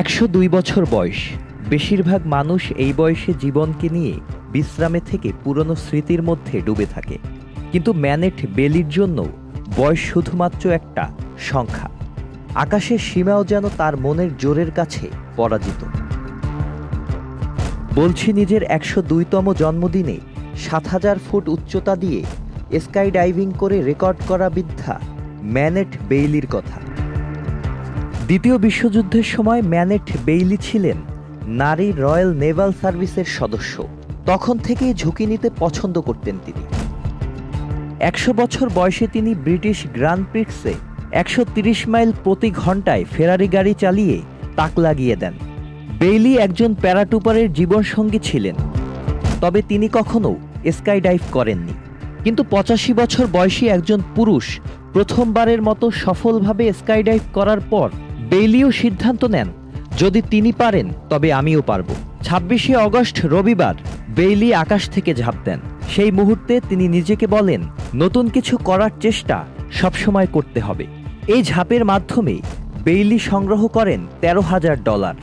102 বছর বয়স। বেশিরভাগ মানুষ এই বয়সে জীবনকে নিয়ে বিশ্রামে থেকে পুরনো স্মৃতির মধ্যে ডুবে থাকে, কিন্তু ম্যানেট বেলির জন্য বয়স শুধুমাত্র একটা সংখ্যা। আকাশের সীমাও যেন তার মনের জোরের কাছে পরাজিত। বলছি নিজের 102তম জন্মদিনে 7000 ফুট উচ্চতা দিয়ে স্কাই ডাইভিং করে রেকর্ড করা বৃদ্ধা ম্যানেট বেইলির কথা। দ্বিতীয় বিশ্বযুদ্ধের সময় ম্যানেট বেইলি ছিলেন নারী রয়্যাল নেভাল সার্ভিসের সদস্য। তখন থেকেই ঝুঁকি নিতে পছন্দ করতেন তিনি। 100 বছর বয়সে তিনি ব্রিটিশ গ্র্যান্ড প্রিক্সে 130 মাইল প্রতি ঘন্টায় ফেরারি গাড়ি চালিয়ে তাক লাগিয়ে দেন। বেইলি একজন প্যারাটুপারের জীবনসঙ্গী ছিলেন, তবে তিনি কখনো স্কাই ডাইভ করেননি। কিন্তু 85 বছর বয়সী একজন পুরুষ প্রথমবারের মতো সফলভাবে স্কাই ডাইভ করার পর বেইলিও সিদ্ধান্ত নেন, যদি তিনি পারেন তবে আমিও পারব। 26শে অগস্ট রবিবার বেইলি আকাশ থেকে ঝাঁপ দেন। সেই মুহূর্তে তিনি নিজেকে বলেন, নতুন কিছু করার চেষ্টা সবসময় করতে হবে। এই ঝাঁপের মাধ্যমে বেইলি সংগ্রহ করেন $13,000,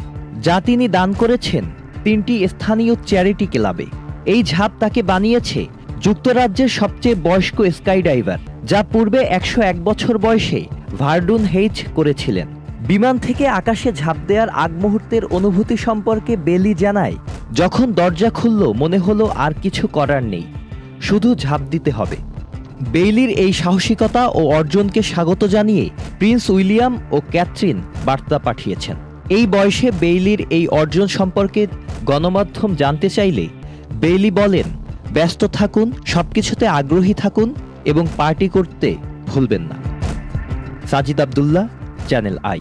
যা তিনি দান করেছেন 3টি স্থানীয় চ্যারিটি ক্লাবে। এই ঝাঁপ তাকে বানিয়েছে যুক্তরাজ্যের সবচেয়ে বয়স্ক স্কাই ডাইভার, যা পূর্বে 101 বছর বয়সে ভার্ডুন হেইজ করেছিলেন। বিমান থেকে আকাশে ঝাঁপ দেওয়ার আগ মুহূর্তের অনুভূতি সম্পর্কে বেইলি জানায়, যখন দরজা খুলল মনে হলো আর কিছু করার নেই, শুধু ঝাঁপ দিতে হবে। বেইলির এই সাহসিকতা ও অর্জনকে স্বাগত জানিয়ে প্রিন্স উইলিয়াম ও ক্যাথরিন বার্তা পাঠিয়েছেন। এই বয়সে বেইলির এই অর্জন সম্পর্কে গণমাধ্যম জানতে চাইলে বেইলি বলেন, ব্যস্ত থাকুন, সবকিছুতে আগ্রহী থাকুন এবং পার্টি করতে ভুলবেন না। Sajid Abdullah, channel I.